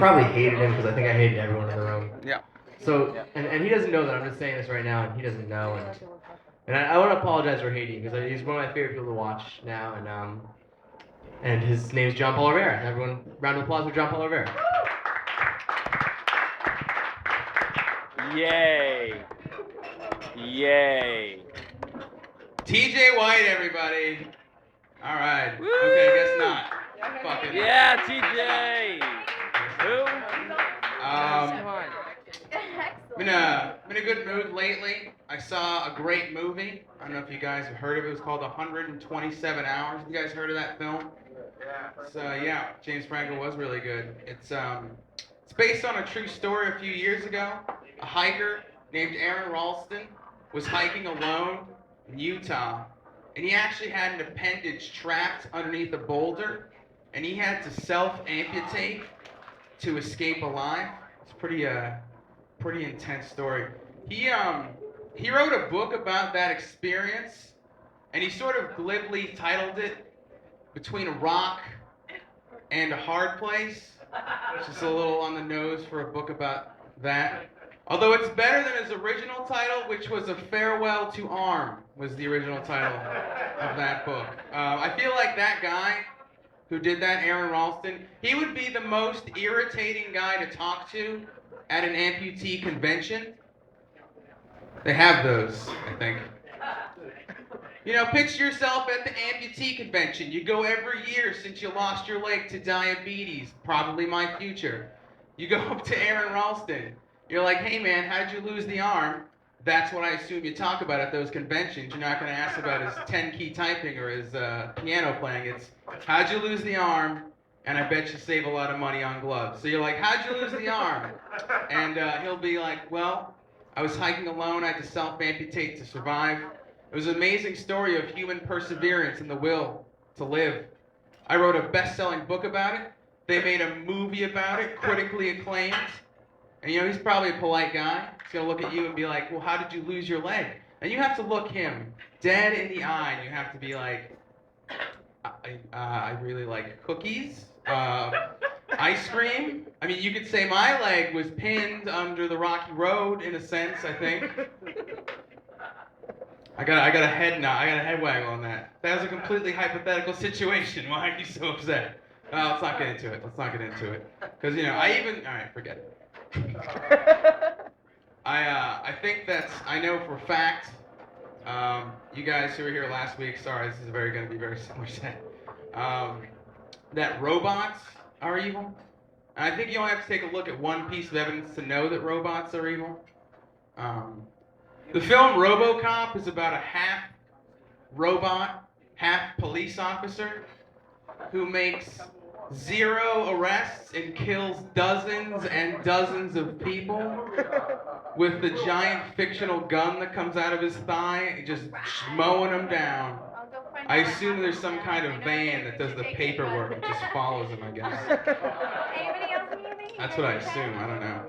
probably hated him because I think I hated everyone in the room. Yeah. So, and he doesn't know that I'm just saying this right now, and he doesn't know, and I want to apologize for hating because he's one of my favorite people to watch now, and his name's John Paul Rivera. Everyone, round of applause for John Paul Rivera. Yay. Yay. TJ White, everybody. All right. Okay, I guess not. Fuck it. Yeah, TJ. Who? Been a good mood lately. I saw a great movie. I don't know if you guys have heard of it. It was called 127 Hours. You guys heard of that film? Yeah. So yeah, James Franco was really good. It's based on a true story a few years ago. A hiker named Aaron Ralston was hiking alone in Utah, and he actually had an appendage trapped underneath a boulder, and he had to self-amputate to escape alive. It's pretty intense story. He wrote a book about that experience, and he sort of glibly titled it Between a Rock and a Hard Place. Just a little on the nose for a book about that. Although it's better than his original title, which was A Farewell to Arm, was the original title of that book. I feel like that guy who did that, Aaron Ralston, he would be the most irritating guy to talk to at an amputee convention. They have those, I think. You know, picture yourself at the amputee convention. You go every year since you lost your leg to diabetes, probably my future. You go up to Aaron Ralston. You're like, hey man, how'd you lose the arm? That's what I assume you talk about at those conventions. You're not going to ask about his 10-key typing or his piano playing. It's, how'd you lose the arm? And I bet you save a lot of money on gloves. So you're like, how'd you lose the arm? And he'll be like, well, I was hiking alone. I had to self-amputate to survive. It was an amazing story of human perseverance and the will to live. I wrote a best-selling book about it. They made a movie about it, critically acclaimed. And you know, he's probably a polite guy. He's gonna look at you and be like, well, how did you lose your leg? And you have to look him dead in the eye, and you have to be like, I really like cookies, ice cream. I mean, you could say my leg was pinned under the rocky road, in a sense, I think. I got a head nod. I got a head waggle on that. That was a completely hypothetical situation. Why are you so upset? Let's not get into it. Let's not get into it. Because, you know, all right, forget it. I think that's, I know for a fact, you guys who were here last week, sorry, this is going to be very similar to that, that robots are evil. And I think you only have to take a look at one piece of evidence to know that robots are evil. The film RoboCop is about a half robot, half police officer who makes 0 arrests and kills dozens and dozens of people with the giant fictional gun that comes out of his thigh, just mowing them down. I assume there's some kind of van that does the paperwork and just follows him, I guess. That's what I assume, I don't know.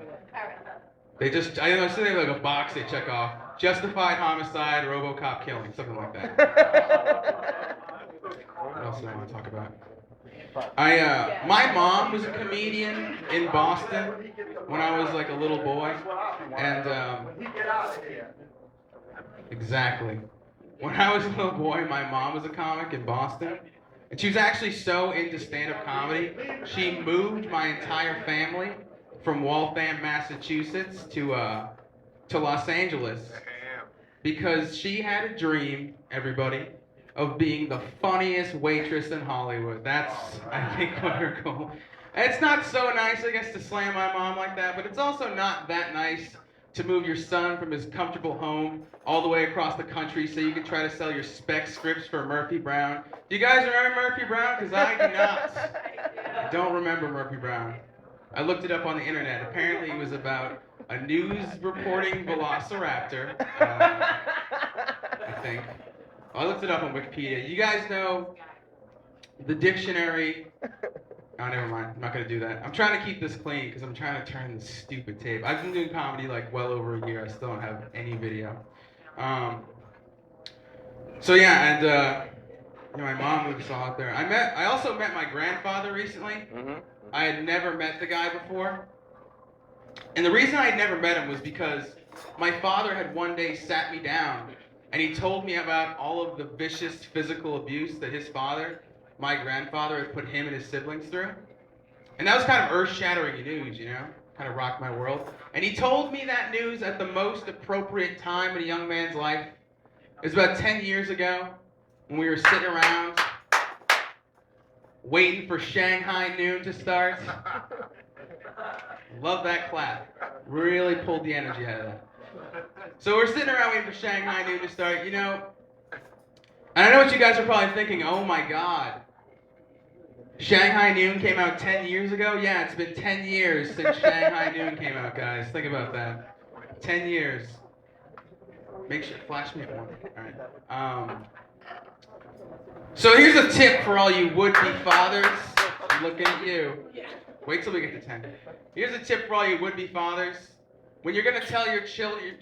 I assume they have like a box they check off. Justified homicide, RoboCop killing, something like that. What else do I want to talk about? My mom was a comedian in Boston when I was like a little boy, and exactly. When I was a little boy, my mom was a comic in Boston, and she was actually so into stand-up comedy, she moved my entire family from Waltham, Massachusetts to Los Angeles because she had a dream, everybody, of being the funniest waitress in Hollywood. That's, I think, what her goal. And it's not so nice, I guess, to slam my mom like that, but it's also not that nice to move your son from his comfortable home all the way across the country so you can try to sell your spec scripts for Murphy Brown. Do you guys remember Murphy Brown? Because I do not. I don't remember Murphy Brown. I looked it up on the internet. Apparently it was about a news reporting velociraptor, I think. I looked it up on Wikipedia. You guys know the dictionary. Oh, never mind. I'm not going to do that. I'm trying to keep this clean because I'm trying to turn this stupid tape. I've been doing comedy like well over a year. I still don't have any video. So yeah, and My mom moved us all out there. I also met my grandfather recently. Mhm. I had never met the guy before. And the reason I had never met him was because my father had one day sat me down and he told me about all of the vicious physical abuse that his father, my grandfather, had put him and his siblings through. And that was kind of earth-shattering news, you know? Kind of rocked my world. And he told me that news at the most appropriate time in a young man's life. It was about 10 years ago when we were sitting around waiting for Shanghai Noon to start. Love that clap. Really pulled the energy out of that. So we're sitting around waiting for Shanghai Noon to start, you know. And I know what you guys are probably thinking, oh my God. Shanghai Noon came out 10 years ago? Yeah, it's been 10 years since Shanghai Noon came out, guys. Think about that. 10 years. Make sure, flash me at one. All right. So here's a tip for all you would-be fathers. I'm looking at you. Wait till we get to 10. Here's a tip for all you would-be fathers. When you're going to tell your children,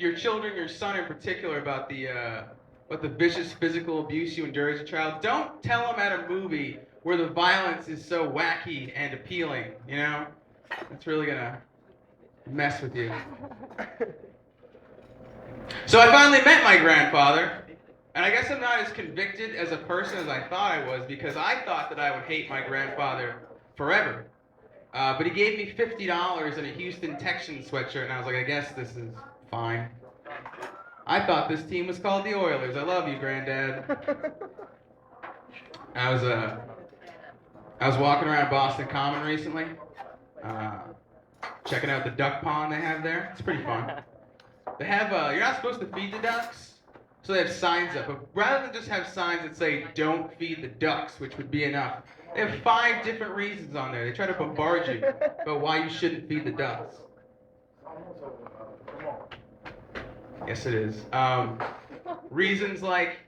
your son in particular, about the vicious physical abuse you endure as a child, don't tell them at a movie where the violence is so wacky and appealing, you know? It's really going to mess with you. So I finally met my grandfather, and I guess I'm not as convicted as a person as I thought I was, because I thought that I would hate my grandfather forever. But he gave me $50 in a Houston Texans sweatshirt, and I was like, I guess this is fine. I thought this team was called the Oilers. I love you, Granddad. I was walking around Boston Common recently, checking out the duck pond they have there. It's pretty fun. They have, you're not supposed to feed the ducks, so they have signs up. But rather than just have signs that say, don't feed the ducks, which would be enough, they have 5 different reasons on there. They try to bombard you about why you shouldn't feed the ducks. Yes, it is. Reasons like,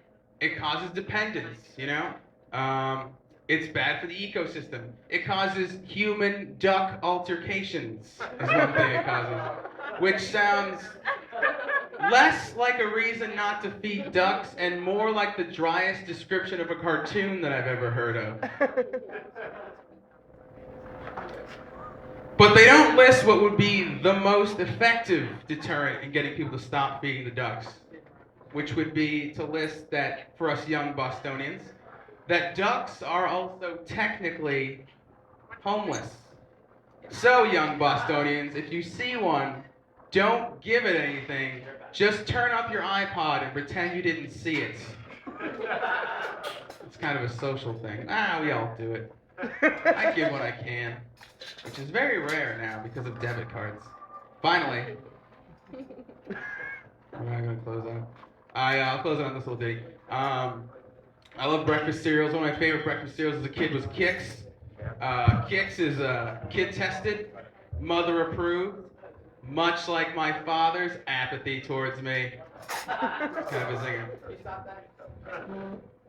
it causes dependence, you know? It's bad for the ecosystem. It causes human-duck altercations, is one thing it causes. Which sounds less like a reason not to feed ducks and more like the driest description of a cartoon that I've ever heard of. But they don't list what would be the most effective deterrent in getting people to stop feeding the ducks, which would be to list that, for us young Bostonians, that ducks are also technically homeless. So, young Bostonians, if you see one, don't give it anything. Just turn up your iPod and pretend you didn't see it. It's kind of a social thing. We all do it. I give what I can, which is very rare now because of debit cards. Finally. What am I going to close on? I'll close on this little ditty. I love breakfast cereals. One of my favorite breakfast cereals as a kid was Kix. Kix is kid tested, mother approved, much like my father's apathy towards me. It's kind of a zinger. Can you stop that?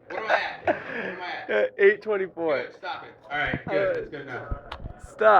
What am I at? 8:24. Good, stop it. All right, good. That's good enough. Stop.